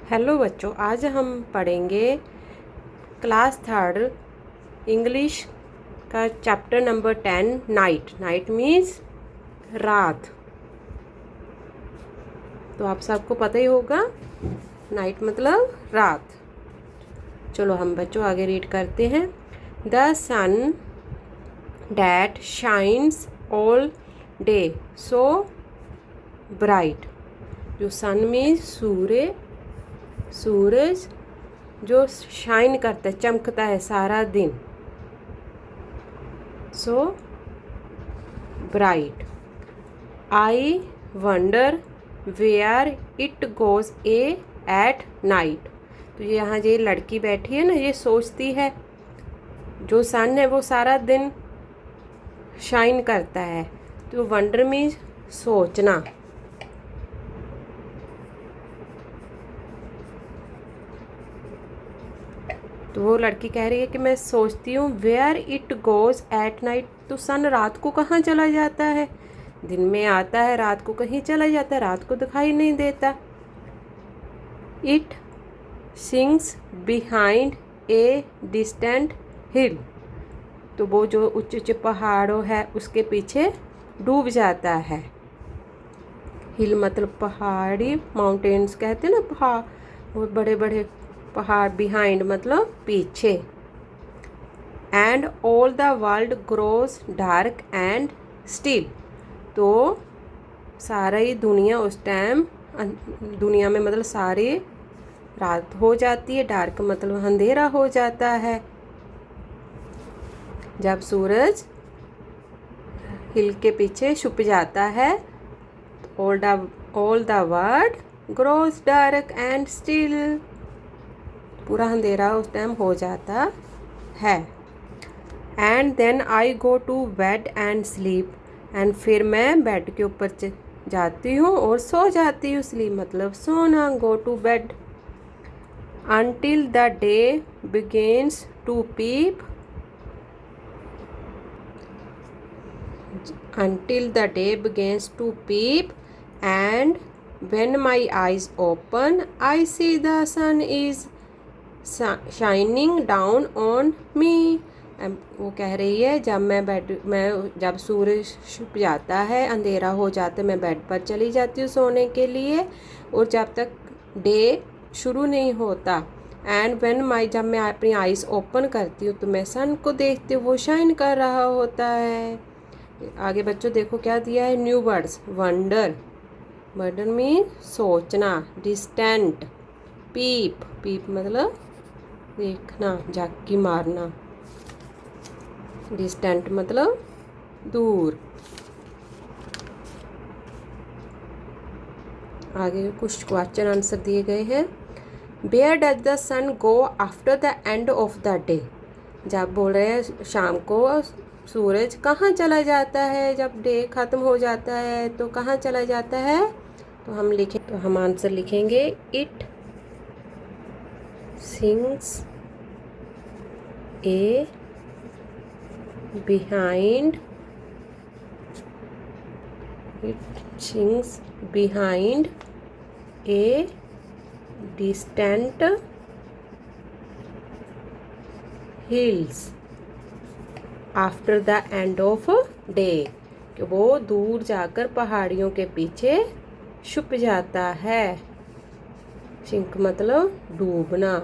Hello बच्चों, आज हम पढ़ेंगे क्लास थर्ड इंग्लिश का chapter number 10 night. Night means रात। तो आप सबको पता ही होगा नाइट मतलब रात। चलो हम बच्चों आगे रीड करते हैं। The sun that shines all day so bright. जो सन मीन्स सूरज जो शाइन करता है, चमकता है सारा दिन। So bright. I wonder where it goes at night. तो यहाँ ये लड़की बैठी है ना, ये सोचती है जो सन है वो सारा दिन शाइन करता है। तो वंडर मीन्स सोचना। तो वो लड़की कह रही है कि मैं सोचती हूँ where it goes at night. तो सन रात को कहाँ चला जाता है? दिन में आता है, रात को कहीं चला जाता है, रात को दिखाई नहीं देता। It sinks behind a distant hill. तो वो जो ऊंचे ऊंचे पहाड़ों है उसके पीछे डूब जाता है। हिल मतलब पहाड़ी, माउंटेन्स कहते हैं ना, पहाड़, वो बड़े बड़े पहाड़। बिहाइंड मतलब पीछे। And all the world grows dark and still. तो सारा ही दुनिया उस टाइम, दुनिया में मतलब सारी रात हो जाती है। डार्क मतलब अंधेरा हो जाता है जब सूरज हिल के पीछे छुप जाता है। All the world grows dark and still. पूरा अंधेरा उस टाइम हो जाता है। And then I go to bed and sleep. And फिर मैं बेड के ऊपर जाती हूँ और सो जाती हूँ। स्लीप मतलब सोना, go to bed. until the day begins to peep until the day begins to peep and when my eyes open I see the sun is shining down on me। वो कह रही है जब सूरज छुप जाता है, अंधेरा हो जाता है, मैं बेड पर चली जाती हूँ सोने के लिए, और जब तक डे शुरू नहीं होता। एंड जब मैं अपनी आइज़ ओपन करती हूँ तो मैं सन को देखती हूँ, वो शाइन कर रहा होता है। आगे बच्चों देखो क्या दिया है। New words. Wonder, wonder mean सोचना। डिस्टेंट, पीप, पीप मतलब देखना, झांकी मारना। डिस्टेंट मतलब दूर। आगे कुछ क्वेश्चन आंसर दिए गए हैं। Where does the sun go after the end of the day. जब बोल रहे हैं शाम को सूरज कहाँ चला जाता है, जब डे ख़त्म हो जाता है तो कहाँ चला जाता है? तो हम आंसर लिखेंगे it sinks A behind a distant hills after the end of day। कि वो दूर जाकर पहाड़ियों के पीछे छुप जाता है। सिंक मतलब डूबना।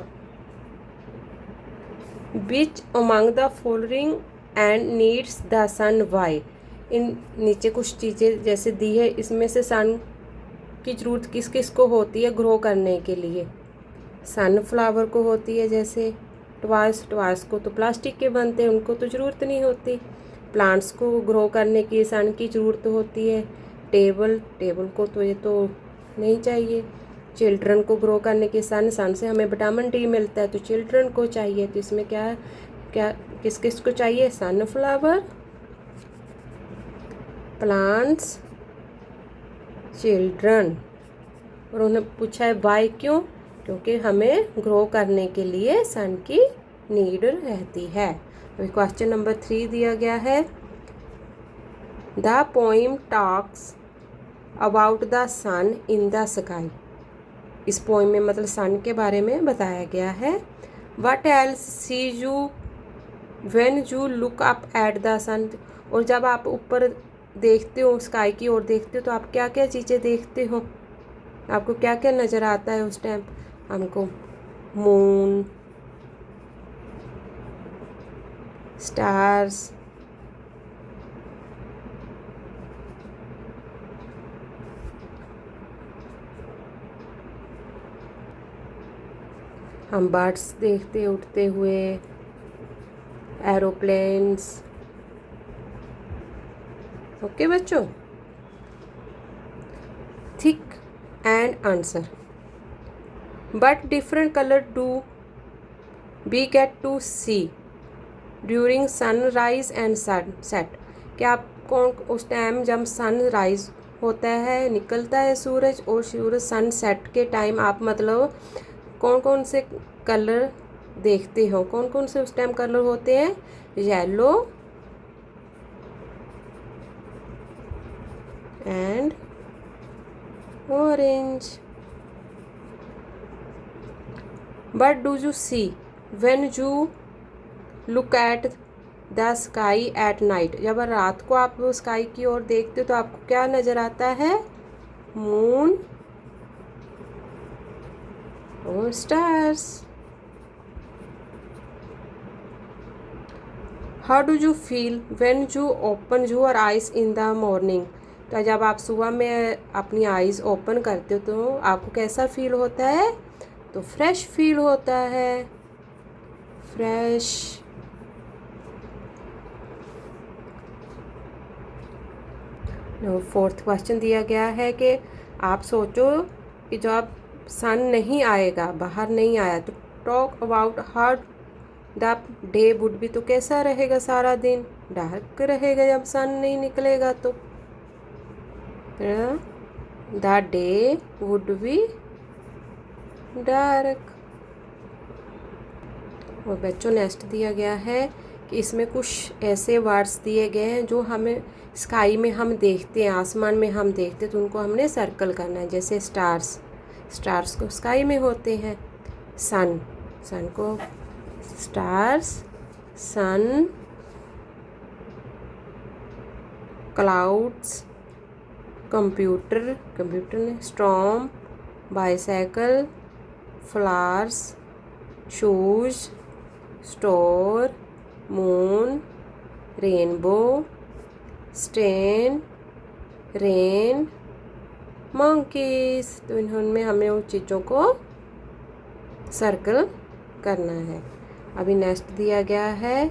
Which among the following and needs the sun why। इन नीचे कुछ चीज़ें जैसे दी है, इसमें से सन की ज़रूरत किस किस को होती है ग्रो करने के लिए? सनफ्लावर को होती है, जैसे टवास को तो प्लास्टिक के बनते हैं, उनको तो ज़रूरत नहीं होती। प्लांट्स को ग्रो करने की सन की ज़रूरत होती है। टेबल को तो ये तो नहीं चाहिए। चिल्ड्रन को ग्रो करने के सन से हमें विटामिन डी मिलता है, तो चिल्ड्रन को चाहिए। तो इसमें क्या किस किस को चाहिए? Sunflower, plants, children. और उन्हें पूछा है वाई, क्यों? क्योंकि हमें ग्रो करने के लिए सन की नीड रहती है। अभी क्वेश्चन नंबर 3 दिया गया है। The poem talks about the sun in the sky. इस पोएम में मतलब सन के बारे में बताया गया है। What else see you when you look up at the sun. और जब आप ऊपर देखते हो, स्काई की ओर देखते हो, तो आप क्या क्या चीज़ें देखते हो, आपको क्या क्या नज़र आता है उस टाइम? हमको मून, स्टार्स, हम बर्ड्स देखते उड़ते हुए, एरोप्लेन्स। ओके बच्चों, think and answer. But different colour do we get to see during sunrise and sunset. क्या आप कौन उस टाइम जब सनराइज होता है, निकलता है सूरज, और सूरज सनसेट के टाइम आप मतलब कौन कौन से कलर देखते हो? कौन कौन से उस टाइम कलर होते हैं? Yellow and orange. What do you see when you look at the sky at night? जब रात को आप स्काई की ओर देखते हो तो आपको क्या नज़र आता है? मून और stars. How do you feel when you open your eyes in the morning? तो जब आप सुबह में अपनी आइज़ ओपन करते हो तो आपको कैसा फील होता है? तो फ्रेश फील होता है, फ्रेश। फोर्थ क्वेश्चन दिया गया है कि आप सोचो कि जब सन नहीं आएगा, बाहर नहीं आया, तो talk about how the day would be. तो कैसा रहेगा सारा दिन? डार्क रहेगा जब सन नहीं निकलेगा तो। The day would be dark. और बच्चों नेक्स्ट दिया गया है कि इसमें कुछ ऐसे वर्ड्स दिए गए हैं जो हमें स्काई में हम देखते हैं, आसमान में हम देखते हैं, तो उनको हमने सर्कल करना है। जैसे स्टार्स, स्टार्स को स्काई में होते हैं। सन, सन को stars, sun, clouds, computer, computer में storm, bicycle, flowers, shoes, store, moon, rainbow, stain, rain, monkeys. तो इनमें हमें उन चीज़ों को सर्कल करना है। अभी नेक्स्ट दिया गया है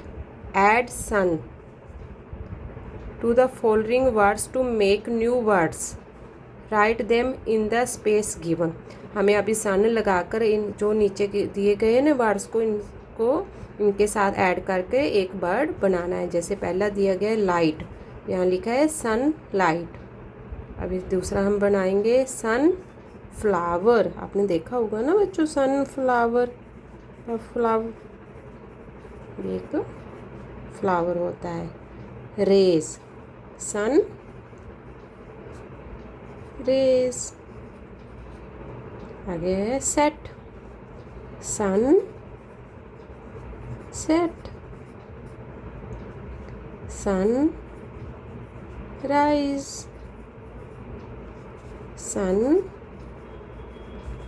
add sun to the following words to make new words, write them in the space given. हमें अभी सन लगाकर इन जो नीचे के दिए गए ना वर्ड्स को, इनको इनके साथ ऐड करके एक वर्ड बनाना है। जैसे पहला दिया गया है लाइट, यहाँ लिखा है सन लाइट। अभी दूसरा हम बनाएंगे सन फ्लावर। आपने देखा होगा ना बच्चों, सन फ्लावर, फ्लावर एक फ्लावर होता है। Rays, sun rays. आगे है set, sun set, sun rise, sun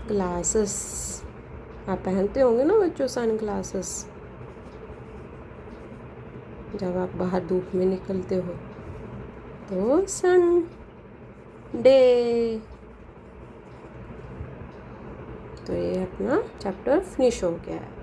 glasses. आप पहनते होंगे ना बच्चों सन ग्लासेस जब आप बाहर धूप में निकलते हो। तो सन डे। तो ये अपना चैप्टर फिनिश हो गया है।